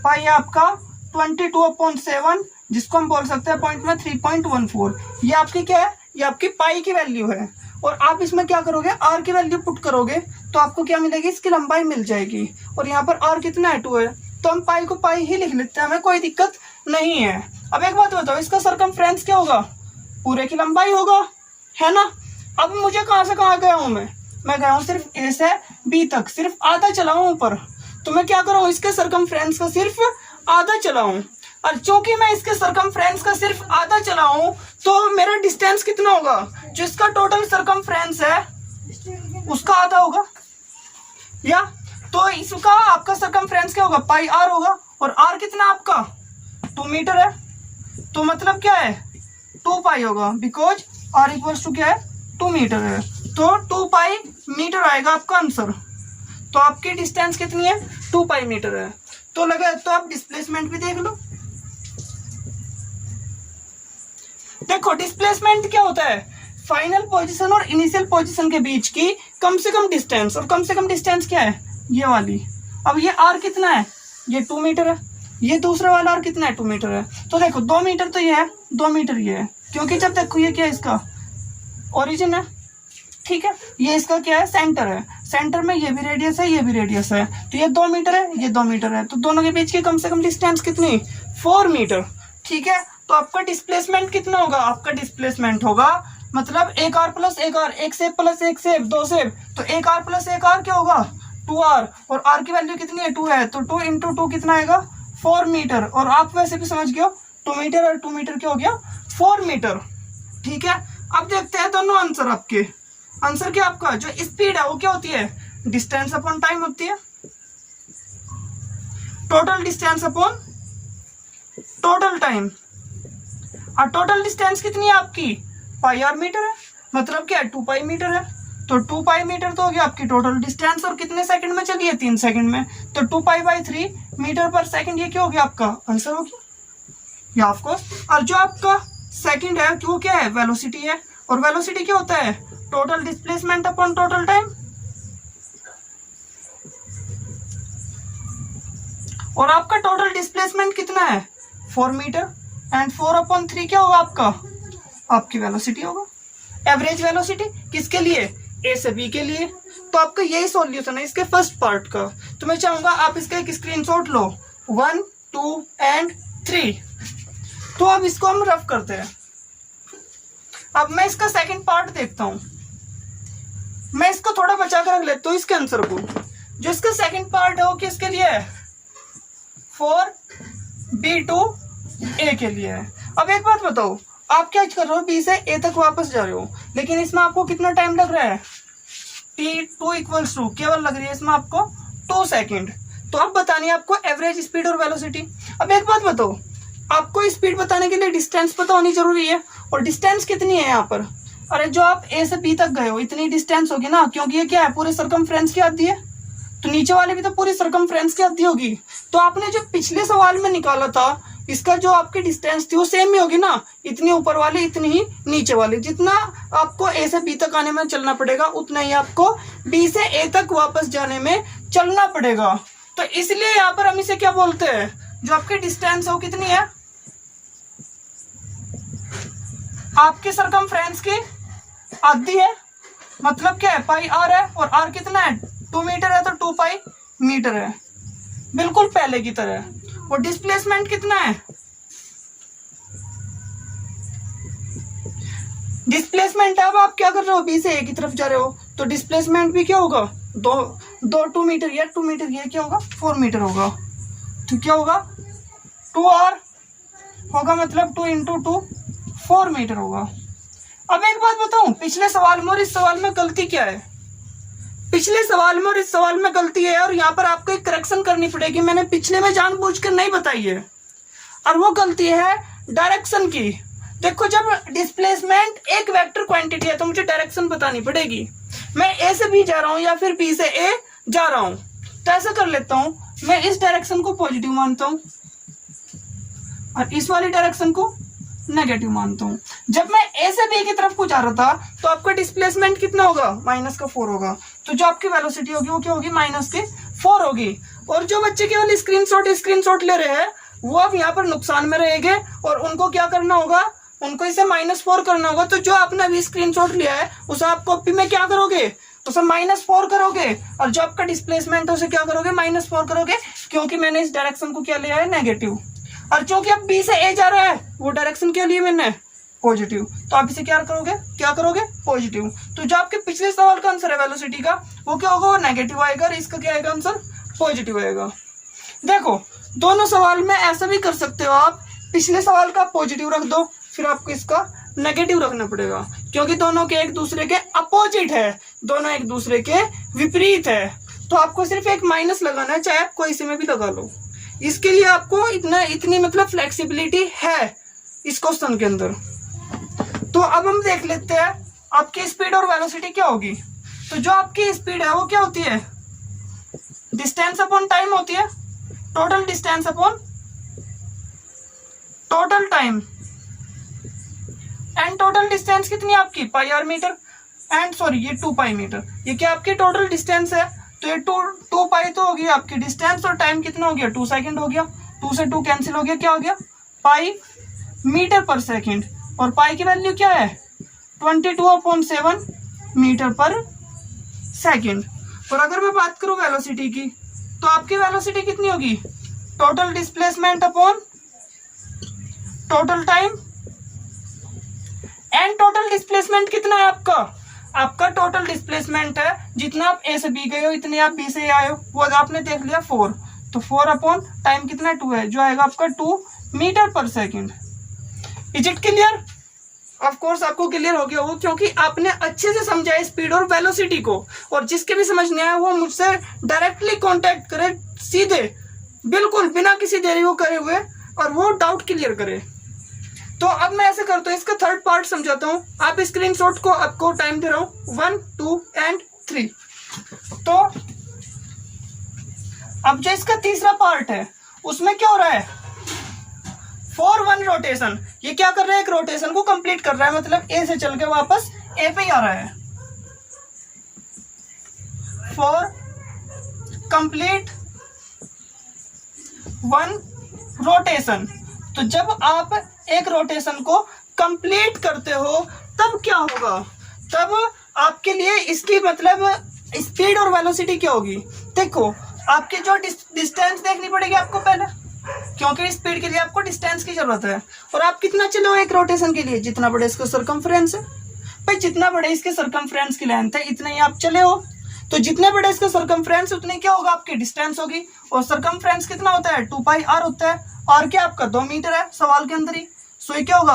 पाई है आपका 22/7, जिसको हम बोल सकते हैं पॉइंट में 3.14। ये आपकी क्या है, ये आपकी पाई की वैल्यू है। और आप इसमें क्या करोगे, r की वैल्यू पुट करोगे तो आपको क्या मिलेगी, इसकी लंबाई मिल जाएगी। और यहाँ पर r कितना है, 2 है, तो हम पाई को पाई ही लिख लेते हैं, हमें कोई दिक्कत नहीं है। अब एक बात बताओ, इसका सरकमफ्रेंस क्या होगा? पूरे की लंबाई होगा, है ना। अब मुझे कहां से कहां गया हूं मैं गया हूं सिर्फ ए से बी तक, सिर्फ आधा चला हूं ऊपर। तो मैं क्या कर रहा हूं, इसके सरकमफ्रेंस का सिर्फ आधा चला हूं। और चूंकि मैं इसके सरकमफ्रेंस का सिर्फ आधा चला हूं, तो मेरा डिस्टेंस कितना होगा? जो इसका टोटल सरकमफ्रेंस है उसका आधा होगा, या तो इसका आपका सरकमफ्रेंस क्या होगा? पाई आर होगा। और आर कितना आपका? 2 मीटर है। तो मतलब क्या है? 2 पाई होगा, बिकॉज आर इक्वल्स टू क्या है? 2 मीटर है। तो 2 पाई मीटर आएगा आपका आंसर। तो आपकी डिस्टेंस कितनी है? 2 पाई मीटर है। तो लगा, तो आप डिस्प्लेसमेंट भी देख लो। देखो डिस्प्लेसमेंट क्या होता है? फाइनल पोजीशन और इनिशियल पोजीशन के बीच की कम से कम डिस्टेंस। और कम से कम डिस्टेंस क्या है? ये वाली। अब ये आर कितना है? ये 2 मीटर है। ये दूसरा वाला आर कितना है? 2 मीटर है। तो देखो 2 मीटर तो ये है, 2 मीटर ये है, क्योंकि जब देखो ये क्या है? इसका ओरिजिन है, ठीक है। ये इसका क्या है? सेंटर है। सेंटर में ये भी रेडियस है, ये भी रेडियस है। तो ये 2 मीटर है, ये 2 मीटर है। तो दोनों के बीच की कम से कम डिस्टेंस कितनी? 4 मीटर, ठीक है। तो आपका डिस्प्लेसमेंट कितना होगा? आपका डिस्प्लेसमेंट होगा मतलब एक आर प्लस एक आर, एक सेप प्लस एक सेप, 2 सेप। तो एक आर प्लस एक आर क्या होगा? 2 आर। और आर की वैल्यू कितनी है? 2 है। तो 2 इंटू 2 कितना आएगा? 4 मीटर। और आप वैसे भी समझ गए 2 मीटर और 2 मीटर क्या हो गया? 4 मीटर, ठीक है। अब देखते हैं दोनों आंसर आपके। आंसर क्या आपका? जो स्पीड है वो क्या होती है? डिस्टेंस अपॉन टाइम होती है। Total distance upon total time. और टोटल डिस्टेंस कितनी है आपकी? पाई आर मीटर है। मतलब क्या है? 2 पाई मीटर है। तो 2 पाई मीटर तो हो गया आपकी टोटल डिस्टेंस। और कितने सेकंड में चली है? 3 सेकंड में। तो 2 पाई बाई 3 मीटर पर सेकंड, ये क्या हो गया आपका? आंसर हो गया, या ऑफ कोर्स। और जो आपका सेकंड है वो क्या है? वेलोसिटी है। और वेलोसिटी क्या होता है? Total displacement upon total time. और आपका टोटल डिस्प्लेसमेंट कितना है? 4 मीटर। एंड 4/3 क्या होगा आपका? आपकी वेलोसिटी होगा। एवरेज वेलोसिटी किसके लिए? ए से बी के लिए। तो आपका यही सॉल्यूशन है इसके फर्स्ट पार्ट का। तो मैं चाहूंगा आप इसका एक स्क्रीनशॉट लो, 1, 2 एंड 3। तो अब इसको हम रफ करते हैं। अब मैं इसका सेकंड पार्ट देखता हूं। मैं इसको थोड़ा बचा कर रख लेता हूं इसके आंसर को। जो इसका सेकंड पार्ट है वो किसके लिए है? 4B to A के लिए है। अब एक बात बताओ, आप क्या कर रहे हो? बी से ए तक वापस जा रहे हो, लेकिन इसमें आपको कितना टाइम लग रहा है? T2 इक्वल्स टू केवल लग रही है इसमें आपको 2 सेकेंड। तो अब बतानी है आपको एवरेज स्पीड और वेलोसिटी। अब एक बात बताओ, आपको स्पीड बताने के लिए डिस्टेंस पता होनी जरूरी है। और डिस्टेंस कितनी है यहाँ पर? अरे जो आप ए से बी तक गए हो इतनी डिस्टेंस होगी ना, क्योंकि ये क्या है? पूरे सरकमफ्रेंस की आधी है। तो नीचे वाले भी तो पूरी सरकमफ्रेंस की आधी होगी। तो आपने जो पिछले सवाल में निकाला था, इसका जो आपकी डिस्टेंस थी वो सेम ही होगी ना। इतनी ऊपर वाली, इतनी ही नीचे वाली। जितना आपको ए से बी तक आने में चलना पड़ेगा, उतना ही आपको बी से ए तक वापस जाने में चलना पड़ेगा। तो इसलिए यहाँ पर हम इसे क्या बोलते हैं? जो आपकी डिस्टेंस है वो कितनी है? आपकी सरकमफ्रेंस की आधी है। मतलब क्या है? पाई आर है। और आर कितना है? 2 मीटर है। तो 2 पाई मीटर है, बिल्कुल पहले की तरह। और डिस्प्लेसमेंट कितना है? डिस्प्लेसमेंट अब आप क्या कर रहे हो? बी से ए की तरफ जा रहे हो, तो डिस्प्लेसमेंट भी क्या होगा? 2 मीटर या 2 मीटर, ये क्या होगा? 4 मीटर होगा। तो क्या होगा? 2R होगा, मतलब 2 इंटू 2 4 मीटर होगा। अब एक बात बताऊं, पिछले सवाल में और इस सवाल में गलती क्या है? पिछले सवाल में और इस सवाल में गलती है, और यहाँ पर आपको एक करेक्शन करनी पड़ेगी। मैंने पिछले में जानबूझकर नहीं बताई है, और वो गलती है डायरेक्शन की। देखो, जब डिस्प्लेसमेंट एक वेक्टर क्वांटिटी है तो मुझे डायरेक्शन बतानी पड़ेगी। मैं ए से बी जा रहा हूँ या फिर बी से ए जा रहा हूँ, तो ऐसा कर लेता हूँ, मैं इस डायरेक्शन को पॉजिटिव मानता हूँ और इस वाली डायरेक्शन को नेगेटिव मानता हूँ। जब मैं ए से बी की तरफ को जा रहा था तो आपका डिस्प्लेसमेंट कितना होगा? -4 होगा। तो जो आपकी वेलोसिटी होगी वो क्या होगी? -4 होगी। और जो बच्चे केवल स्क्रीनशॉट ले रहे हैं वो अब यहाँ पर नुकसान में रहेंगे, और उनको क्या करना होगा? उनको इसे -4 करना होगा। तो जो आपने अभी स्क्रीनशॉट लिया है उसे आप कॉपी में क्या करोगे? उसे -4 करोगे, और जो आपका डिस्प्लेसमेंट है उसे क्या करोगे? -4 करोगे, क्योंकि मैंने इस डायरेक्शन को क्या लिया है? नेगेटिव। और क्योंकि अब बी से ए जा रहा है, वो डायरेक्शन क्या ली मैंने, पॉजिटिव, तो आप इसे क्या करोगे पॉजिटिव। तो जो आपके पिछले सवाल का आंसर है वेलोसिटी का, वो क्या होगा, वो नेगेटिव आएगा, और इसका क्या आएगा आंसर, पॉजिटिव आएगा। देखो दोनों सवाल में ऐसा भी कर सकते हो आप, पिछले सवाल का पॉजिटिव रख दो, फिर आपको इसका नेगेटिव रखना पड़ेगा, क्योंकि दोनों के एक दूसरे के अपोजिट है, दोनों एक दूसरे के विपरीत है। तो आपको सिर्फ एक माइनस लगाना है, चाहे आप कोई से में भी लगा लो। इसके लिए आपको इतनी मतलब फ्लेक्सिबिलिटी है इस क्वेश्चन के अंदर। तो अब हम देख लेते हैं आपकी स्पीड और वेलोसिटी क्या होगी। तो जो आपकी स्पीड है वो क्या होती है, डिस्टेंस अपॉन टाइम होती है, total distance upon total time. And total distance कितनी है आपकी, पाई आर मीटर, एंड सॉरी ये 2 पाई मीटर, ये क्या आपकी टोटल डिस्टेंस है। तो ये 2 पाई तो होगी आपकी डिस्टेंस, और टाइम कितना हो गया, 2 सेकंड हो गया, 2 से 2 कैंसिल हो गया, क्या हो गया, पाई मीटर पर सेकंड। और पाई की वैल्यू क्या है, 22/7 मीटर पर सेकंड। और अगर मैं बात करूं वेलोसिटी की, तो आपकी वेलोसिटी कितनी होगी, total displacement upon total time. And total displacement कितना है आपका टोटल डिस्प्लेसमेंट है, जितना आप ए से बी गए हो इतने आप बी से आए हो, वो आपने देख लिया 4, तो 4 अपॉन टाइम कितना 2 है, जो आएगा आपका 2 मीटर पर second. Is it clear, of course आपको क्लियर हो गया वो, क्योंकि आपने अच्छे से समझा स्पीड और वेलोसिटी को। और जिसके भी समझ नहीं आया वो मुझसे डायरेक्टली कांटेक्ट करे, सीधे बिल्कुल बिना किसी देरी को करे हुए, और वो डाउट क्लियर करे। तो अब मैं ऐसे करता हूँ, इसका थर्ड पार्ट समझाता हूँ। आप स्क्रीनशॉट को आपको टाइम दे रहा हूँ 1, 2 एंड 3। तो अब जो इसका तीसरा पार्ट है उसमें क्या हो रहा है, 4-1 रोटेशन। ये क्या कर रहा है, एक रोटेशन को कंप्लीट कर रहा है, मतलब ए से चल के वापस ए पे ही आ रहा है। 4 कंप्लीट 1 रोटेशन। तो जब आप एक रोटेशन को कंप्लीट करते हो तब क्या होगा, तब आपके लिए इसकी मतलब स्पीड और वेलोसिटी क्या होगी। देखो आपकी जो डिस्टेंस देखनी पड़ेगी आपको पहले, क्योंकि स्पीड के लिए आपको डिस्टेंस की जरूरत है। और आप कितना चले हो एक रोटेशन के लिए, जितना बड़े इसका सर्कमफ्रेंस है भाई, जितना बड़े इसके सर्कमफ्रेंस की लेंथ है इतना ही आप चले हो। तो जितने बड़े इसका सर्कमफ्रेंस उतनी क्या होगा, आपकी डिस्टेंस होगी। और सर्कमफ्रेंस कितना होता है, 2 पाई आर होता है। और क्या आपका 2 मीटर है सवाल के अंदर ही, सो ये क्या होगा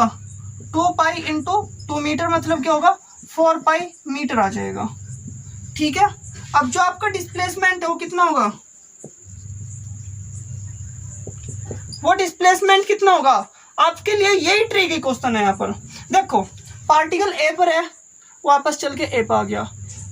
2 पाई इंटू 2 मीटर, मतलब क्या होगा 4 पाई मीटर आ जाएगा। ठीक है, अब जो आपका डिस्प्लेसमेंट है वो कितना होगा, वो डिस्प्लेसमेंट कितना होगा आपके लिए, यही ट्रिकी क्वेश्चन है यहाँ पर। देखो पार्टिकल ए पर है, वापस चल के ए पर आ गया,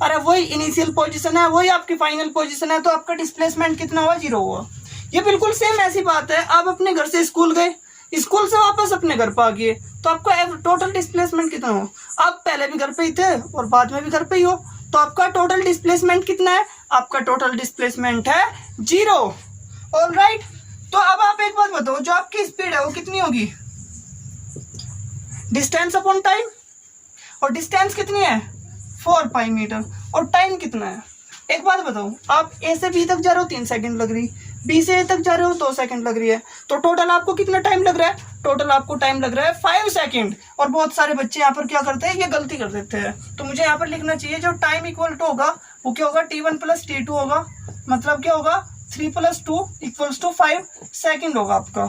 अरे वही इनिशियल पोजीशन है, वही आपकी फाइनल पोजीशन है, तो आपका डिस्प्लेसमेंट कितना हुआ, 0 हुआ। ये बिल्कुल सेम ऐसी बात है, आप अपने घर से स्कूल गए, स्कूल से वापस अपने घर पर आ गए, तो आपका टोटल डिस्प्लेसमेंट कितना हो, आप पहले भी घर पे ही थे और बाद में भी घर पे ही हो, तो आपका टोटल डिस्प्लेसमेंट कितना है, आपका टोटल डिस्प्लेसमेंट है 0। ऑलराइट, तो अब आप एक बात बताओ, जो आपकी स्पीड है वो कितनी होगी, डिस्टेंस अपॉन टाइम, और डिस्टेंस कितनी है 4 पाई मीटर, और टाइम कितना है। एक बात बताओ, आप ए से बी तक जा रहे हो 3 सेकंड लग रही, बी से ए तक जा रहे हो 2 सेकंड लग रही है, तो टोटल आपको कितना टाइम लग रहा है, टोटल आपको टाइम लग रहा है 5 सेकंड। और बहुत सारे बच्चे यहाँ पर क्या करते हैं, ये गलती कर देते हैं। तो मुझे यहाँ पर लिखना चाहिए जो टाइम इक्वल टू होगा वो क्या होगा, T1 + T2 होगा, मतलब क्या होगा 3 + 2 = 5 सेकंड होगा आपका।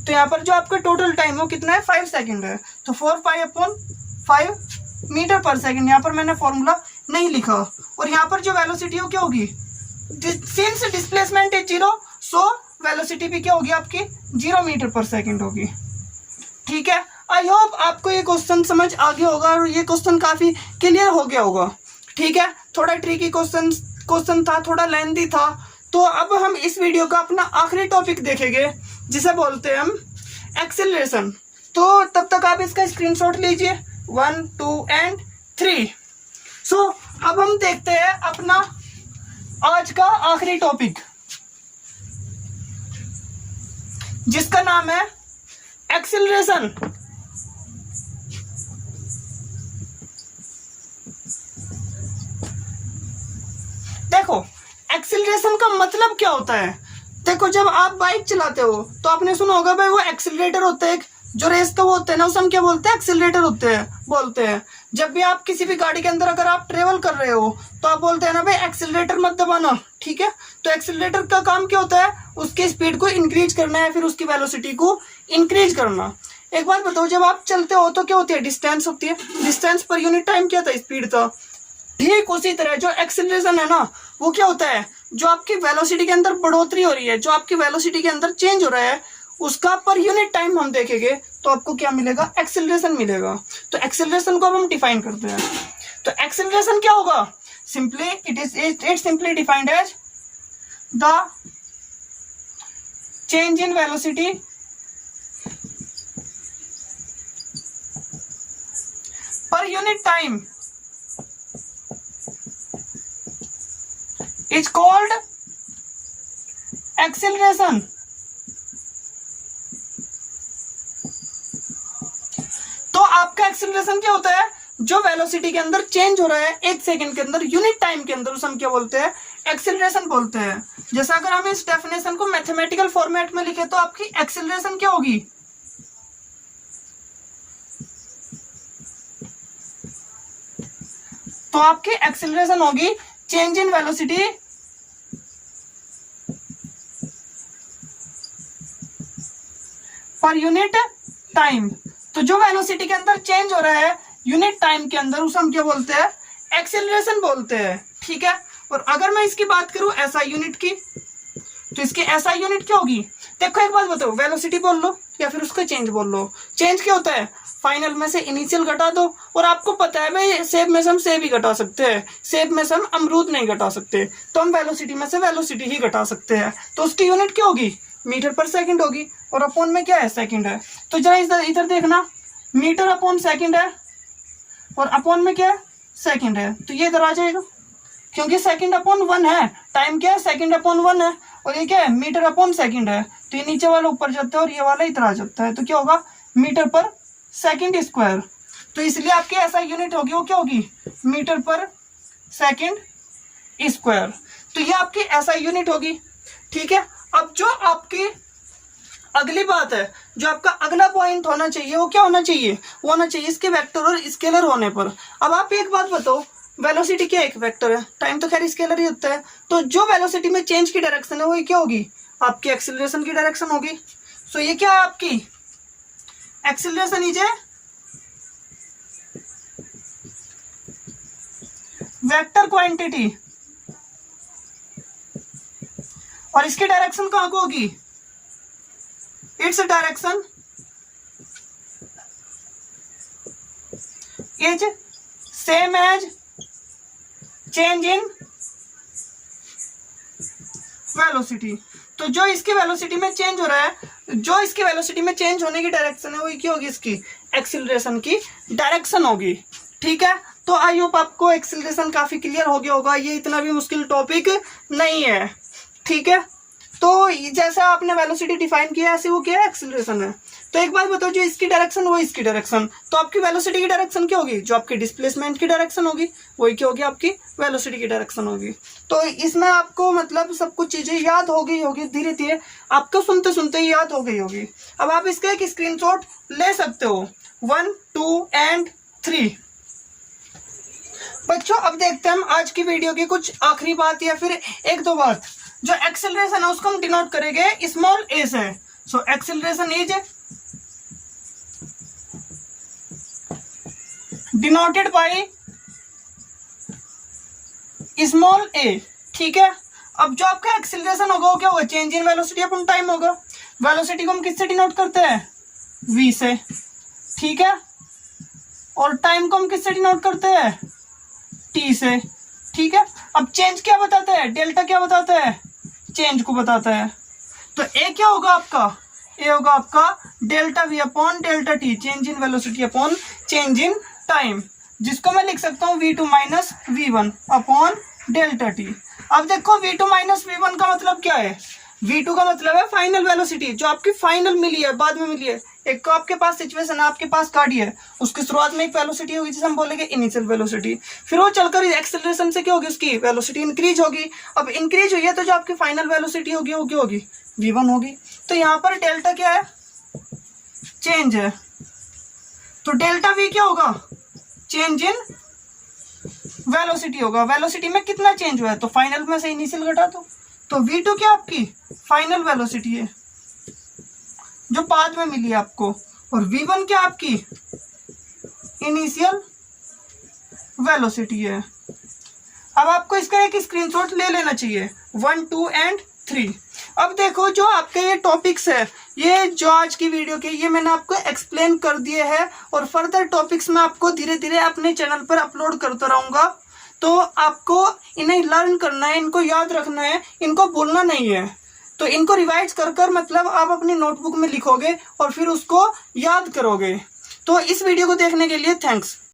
तो यहाँ पर जो आपका टोटल टाइम हो कितना है, 5 सेकंड है। तो 4 पाई अपॉन 5 मीटर पर सेकंड, यहाँ पर मैंने फॉर्मूला नहीं लिखा। और यहाँ पर जो वेलोसिटी हो क्या होगी, since displacement is 0, so velocity भी क्या होगी आपकी 0 मीटर पर सेकंड होगी। ठीक है, आई होप आपको ये क्वेश्चन समझ आ गया होगा और ये क्वेश्चन काफी क्लियर हो गया होगा। ठीक है, थोड़ा ट्रिकी क्वेश्चन था, थोड़ा लेंथी था। तो अब हम इस वीडियो का अपना आखिरी टॉपिक देखेंगे, जिसे बोलते हैं हम एक्सेलरेशन। तो तब तक आप इसका स्क्रीनशॉट लीजिए 1, 2 एंड 3। सो अब हम देखते हैं अपना आज का आखिरी टॉपिक, जिसका नाम है एक्सेलरेशन। देखो एक्सेलरेशन का मतलब क्या होता है, देखो जब आप बाइक चलाते हो तो आपने सुना होगा भाई वो एक्सीलरेटर होता है, जो रेस का वो होते हैं ना उसे हम क्या बोलते हैं, एक्सीलरेटर बोलते हैं। जब भी आप किसी भी गाड़ी के अंदर अगर आप ट्रेवल कर रहे हो तो आप बोलते हैं ना भाई एक्सीलरेटर मत दबाना, ठीक है। तो एक्सीलरेटर का काम क्या होता है, उसकी स्पीड को इंक्रीज करना है, फिर उसकी वेलोसिटी को इंक्रीज करना। एक बात बताओ, जब आप चलते हो तो क्या होती है, डिस्टेंस होती है, डिस्टेंस पर यूनिट टाइम क्या था, स्पीड था। ठीक उसी तरह जो एक्सीलरेशन है ना वो क्या होता है, जो आपकी वेलोसिटी के अंदर बढ़ोतरी हो रही है, जो आपकी वेलोसिटी के अंदर चेंज हो रहा है, उसका पर यूनिट टाइम हम देखेंगे तो आपको क्या मिलेगा, एक्सीलरेशन मिलेगा। तो एक्सीलरेशन को अब हम डिफाइन करते हैं। तो एक्सीलरेशन क्या होगा, simply it simply defined as the change in velocity per unit time is called acceleration। तो आपका एक्सीलरेशन क्या होता है, जो वेलोसिटी के अंदर चेंज हो रहा है एक सेकंड के अंदर यूनिट टाइम के अंदर, उसे हम क्या बोलते हैं, एक्सीलरेशन बोलते हैं। जैसा अगर हम इस डेफिनेशन को मैथमेटिकल फॉर्मेट में लिखे तो आपकी एक्सीलरेशन क्या होगी, तो आपकी एक्सीलरेशन होगी change in velocity per unit time. तो जो वेलोसिटी के अंदर चेंज हो रहा है यूनिट टाइम के अंदर उसे हम क्या बोलते हैं, एक्सीलरेशन बोलते हैं, ठीक है। और अगर मैं इसकी बात करूं एसआई यूनिट की, तो इसकी एसआई यूनिट क्या होगी। देखो एक बात बताओ, वेलोसिटी बोल लो या फिर उसका चेंज बोल लो। चेंज क्या होता है, फाइनल में से इनिशियल घटा दो। और आपको पता है भाई सेब में से हम सेब ही घटा सकते हैं, सेब में से हम अमरूद नहीं घटा सकते, तो हम वेलोसिटी में से वेलोसिटी ही घटा सकते हैं। तो उसकी यूनिट क्या होगी, मीटर पर सेकंड होगी, और अपॉन में क्या है, सेकंड है। तो जरा इधर देखना, मीटर अपॉन सेकंड है और अपॉन में क्या है, सेकंड है। तो ये इधर आ जाएगा, क्योंकि सेकंड अपॉन 1 है, टाइम क्या है, सेकंड अपॉन 1 है, और ये क्या है, मीटर अपॉन सेकंड है। तो ये नीचे वाला ऊपर जाता है और ये वाला इधर आ जाता है। तो क्या होगा, मीटर पर सेकंड स्क्वायर। तो इसलिए आपकी ऐसा यूनिट होगी, वो क्या होगी, मीटर पर सेकंड स्क्वायर। तो ये आपकी ऐसा यूनिट होगी, ठीक है। अब जो आपकी अगली बात है, जो आपका अगला पॉइंट होना चाहिए वो क्या होना चाहिए, वो होना चाहिए इसके वेक्टर और स्केलर होने पर। अब आप एक बात बताओ, वेलोसिटी क्या एक वेक्टर है, टाइम तो खैर स्केलर ही होता है। तो जो वेलोसिटी में चेंज की डायरेक्शन है वो क्या होगी, आपकी एक्सीलरेशन की डायरेक्शन होगी। सो ये क्या है, आपकी acceleration is a vector quantity, और इसकी डायरेक्शन कहां को होगी, its direction is same as change in velocity. तो जो इसकी वेलोसिटी में चेंज हो रहा है, जो इसकी वेलोसिटी में चेंज होने की डायरेक्शन है वही क्या होगी, इसकी एक्सीलरेशन की डायरेक्शन होगी, ठीक है। तो आई होप आपको एक्सीलरेशन काफी क्लियर हो गया होगा, ये इतना भी मुश्किल टॉपिक नहीं है, ठीक है। तो जैसे आपने वेलोसिटी डिफाइन किया ऐसे वो क्या है, एक्सीलरेशन है। तो एक बात बताओ, जो इसकी डायरेक्शन वो इसकी डायरेक्शन, तो आपकी वेलोसिटी की डायरेक्शन क्या होगी, जो आपकी डिस्प्लेसमेंट की डायरेक्शन होगी वही क्या होगी, आपकी वेलोसिटी की डायरेक्शन होगी। तो इसमें आपको मतलब सब कुछ चीजें याद हो गई होगी, धीरे धीरे आपको सुनते सुनते ही याद हो गई होगी। अब आप इसका एक स्क्रीनशॉट ले सकते हो, 1, 2 and 3। बच्चों अब देखते हैं हम आज की वीडियो की कुछ आखिरी बात या फिर एक दो बात। जो एक्सेलरेशन है उसको हम डिनोट करेंगे स्मॉल ए से। So acceleration is denoted by small a, ठीक है। अब जो आपका एक्सेलरेशन होगा वो क्या होगा, change in velocity upon time होगा। वेलोसिटी को हम किससे डिनोट करते हैं, v से, ठीक है। और टाइम को हम किससे डिनोट करते हैं, t से, ठीक है। अब चेंज क्या बताता है, डेल्टा क्या बताता है, चेंज को बताता है। तो ए क्या होगा आपका, ए होगा आपका delta v upon delta t, change in velocity upon change in time, जिसको मैं लिख सकता हूँ v2 minus v1 upon delta t। अब देखो v2 माइनस v1 का मतलब क्या है, v2 का मतलब है फाइनल वेलोसिटी, जो आपकी फाइनल मिली है, बाद में मिली है। एक तो आपके पास सिचुएशन है, आपके पास गाड़ी है, उसकी शुरुआत में एक वेलोसिटी होगी जिसे हम बोलेंगे इनिशियल वेलोसिटी, फिर वो चलकर एक्सेलरेशन से क्या होगी, उसकी वेलोसिटी इंक्रीज होगी। अब इंक्रीज हुई है तो जो आपकी फाइनल वेलोसिटी होगी वो क्या होगी, v1 होगी। तो यहाँ पर डेल्टा क्या है, चेंज है, तो डेल्टा v क्या होगा, चेंज इन वेलोसिटी होगा। वेलोसिटी में कितना चेंज हुआ है, तो फाइनल में से इनिशियल घटा दो, तो v2 क्या आपकी फाइनल वेलोसिटी है जो बाद में मिली है आपको, और v1 क्या आपकी इनिशियल वेलोसिटी है। अब आपको इसका एक स्क्रीनशॉट ले लेना चाहिए, 1, 2 एंड 3। अब देखो जो आपके ये टॉपिक्स है, ये जो आज की वीडियो के, ये मैंने आपको एक्सप्लेन कर दिए हैं, और फर्दर टॉपिक्स मैं आपको धीरे धीरे अपने चैनल पर अपलोड करता रहूंगा। तो आपको इन्हें लर्न करना है, इनको याद रखना है, इनको भूलना नहीं है। तो इनको रिवाइज कर कर मतलब आप अपनी नोटबुक में लिखोगे और फिर उसको याद करोगे। तो इस वीडियो को देखने के लिए थैंक्स।